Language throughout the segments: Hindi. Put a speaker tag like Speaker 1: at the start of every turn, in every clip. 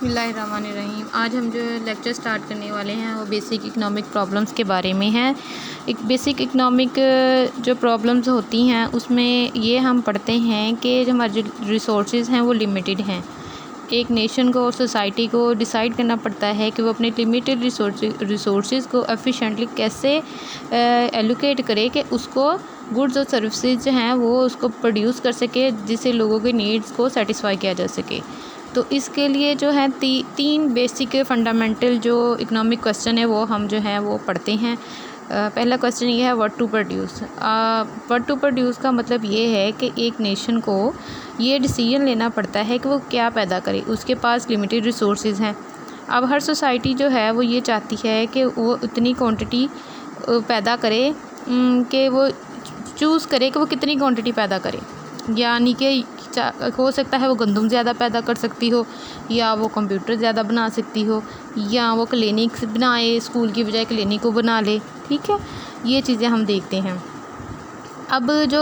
Speaker 1: बिस्मिल्लाहिर्रहमानिर्रहीम। आज हम जो लेक्चर स्टार्ट करने वाले हैं वो बेसिक इकनॉमिक प्रॉब्लम्स के बारे में है। एक बेसिक इकनॉमिक जो प्रॉब्लम्स होती हैं उसमें ये हम पढ़ते हैं कि जो हमारे जो रिसोर्सेज हैं वो लिमिटेड हैं। एक नेशन को और सोसाइटी को डिसाइड करना पड़ता है कि वो अपने लिमिटेड रिसोर्सेज को एफिशिएंटली कैसे एलोकेट करे कि उसको गुड्स और सर्विसेज जो हैं वो उसको प्रोड्यूस कर सके, जिससे लोगों के नीड्स को सेटिस्फाई किया जा सके। तो इसके लिए जो है तीन बेसिक फंडामेंटल जो इकोनॉमिक क्वेश्चन है वो हम जो है वो पढ़ते हैं। पहला क्वेश्चन ये है what to produce. What to produce का मतलब ये है कि एक नेशन को ये डिसीजन लेना पड़ता है कि वो क्या पैदा करे। उसके पास लिमिटेड रिसोर्सेज हैं। अब हर सोसाइटी जो है वो ये चाहती है कि वो उतनी क्वांटिटी पैदा करे कि वो चूज़ करे कि वो कितनी क्वांटिटी पैदा करे। यानी कि हो सकता है वो गंदम ज़्यादा पैदा कर सकती हो, या वो कंप्यूटर ज़्यादा बना सकती हो, या वो क्लिनिक्स बनाए, स्कूल की बजाय क्लिनिक को बना ले। ठीक है, ये चीज़ें हम देखते हैं। अब जो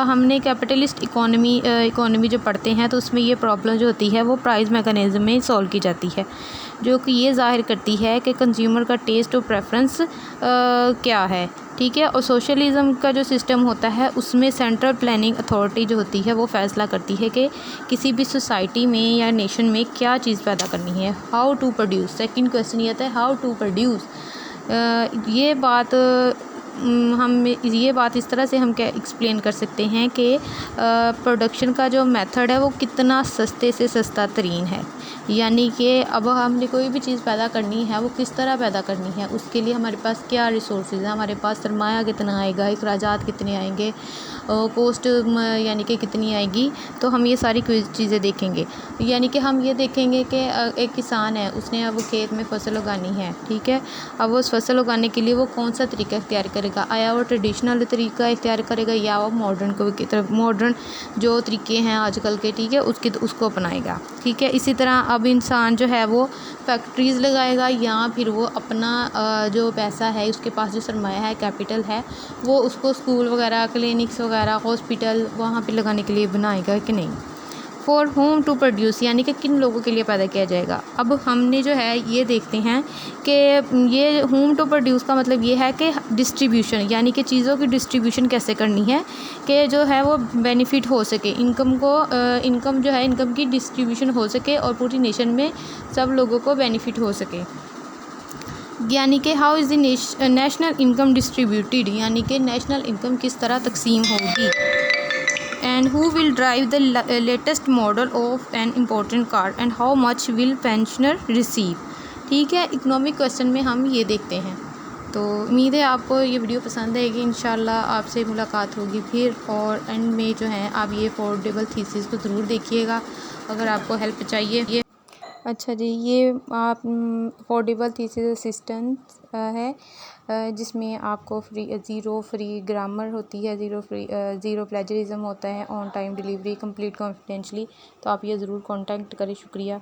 Speaker 1: हमने कैपिटलिस्ट इकोनॉमी जो पढ़ते हैं तो उसमें ये प्रॉब्लम जो होती है वो प्राइस मैकेनिज़्म में सॉल्व की जाती है, जो कि ये ज़ाहिर करती है कि कंज्यूमर का टेस्ट और प्रेफरेंस क्या है। ठीक है, और सोशलिज़म का जो सिस्टम होता है उसमें सेंट्रल प्लानिंग अथॉरिटी जो होती है वो फैसला करती है कि किसी भी सोसाइटी में या नेशन में क्या चीज़ पैदा करनी है। How to produce, second question ये आता है हाउ टू प्रोड्यूस। ये बात इस तरह से हम क्या एक्सप्लेन कर सकते हैं कि प्रोडक्शन का जो मेथड है वो कितना सस्ते से सस्ता तरीन है। यानी कि अब हमने कोई भी चीज़ पैदा करनी है वो किस तरह पैदा करनी है, उसके लिए हमारे पास क्या रिसोर्सेज हैं, हमारे पास सरमाया कितना आएगा, अखराजात कितने आएंगे, कॉस्ट यानी कि कितनी आएगी। तो हम ये सारी चीज़ें देखेंगे। यानी कि हम ये देखेंगे कि एक किसान है, उसने अब खेत में फसल उगानी है। ठीक है, अब वो उस फसल उगाने के लिए वो कौन सा तरीका इख्तियार करेगा, आया वो ट्रेडिशनल तरीका इख्तियार करेगा या वो मॉडर्न जो तरीके हैं आजकल के, ठीक है, उसको अपनाएगा। ठीक है, इसी तरह अब इंसान जो है वो फैक्ट्रीज़ लगाएगा या फिर वो अपना जो पैसा है, उसके पास जो सरमाया है, कैपिटल है, वो उसको स्कूल वगैरह, क्लिनिक्स वगैरह, हॉस्पिटल वहाँ पे लगाने के लिए बनाएगा कि नहीं। फॉर होम टू प्रोड्यूस यानी कि किन लोगों के लिए पैदा किया जाएगा। अब हमने जो है ये देखते हैं कि ये होम टू प्रोड्यूस का मतलब ये है कि डिस्ट्रीब्यूशन, यानी कि चीज़ों की डिस्ट्रीब्यूशन कैसे करनी है कि जो है वो बेनिफिट हो सके, इनकम जो है इनकम की डिस्ट्रीब्यूशन हो सके और पूरी नेशन में सब लोगों को बेनिफिट हो सके। यानी कि how is the national income distributed, यानी कि नेशनल इनकम किस तरह तकसीम होगी। And who will drive the latest model of an important car and how much will pensioner receive। ठीक है, इकोनॉमिक क्वेश्चन में हम ये देखते हैं। तो उम्मीद है आपको ये वीडियो पसंद आएगी। इंशाल्लाह आपसे मुलाकात होगी फिर, और एंड में जो है आप ये अफोर्डेबल थीसिस को ज़रूर देखिएगा अगर आपको हेल्प चाहिए। अच्छा जी, ये आप अफोर्डेबल थीसिस असिस्टेंट है जिसमें आपको ज़ीरो फ्री ग्रामर होती है, ज़ीरो प्लेजरिज्म होता है, ऑन टाइम डिलीवरी, कंप्लीट कॉन्फिडेंशली। तो आप ये ज़रूर कांटेक्ट करें। शुक्रिया।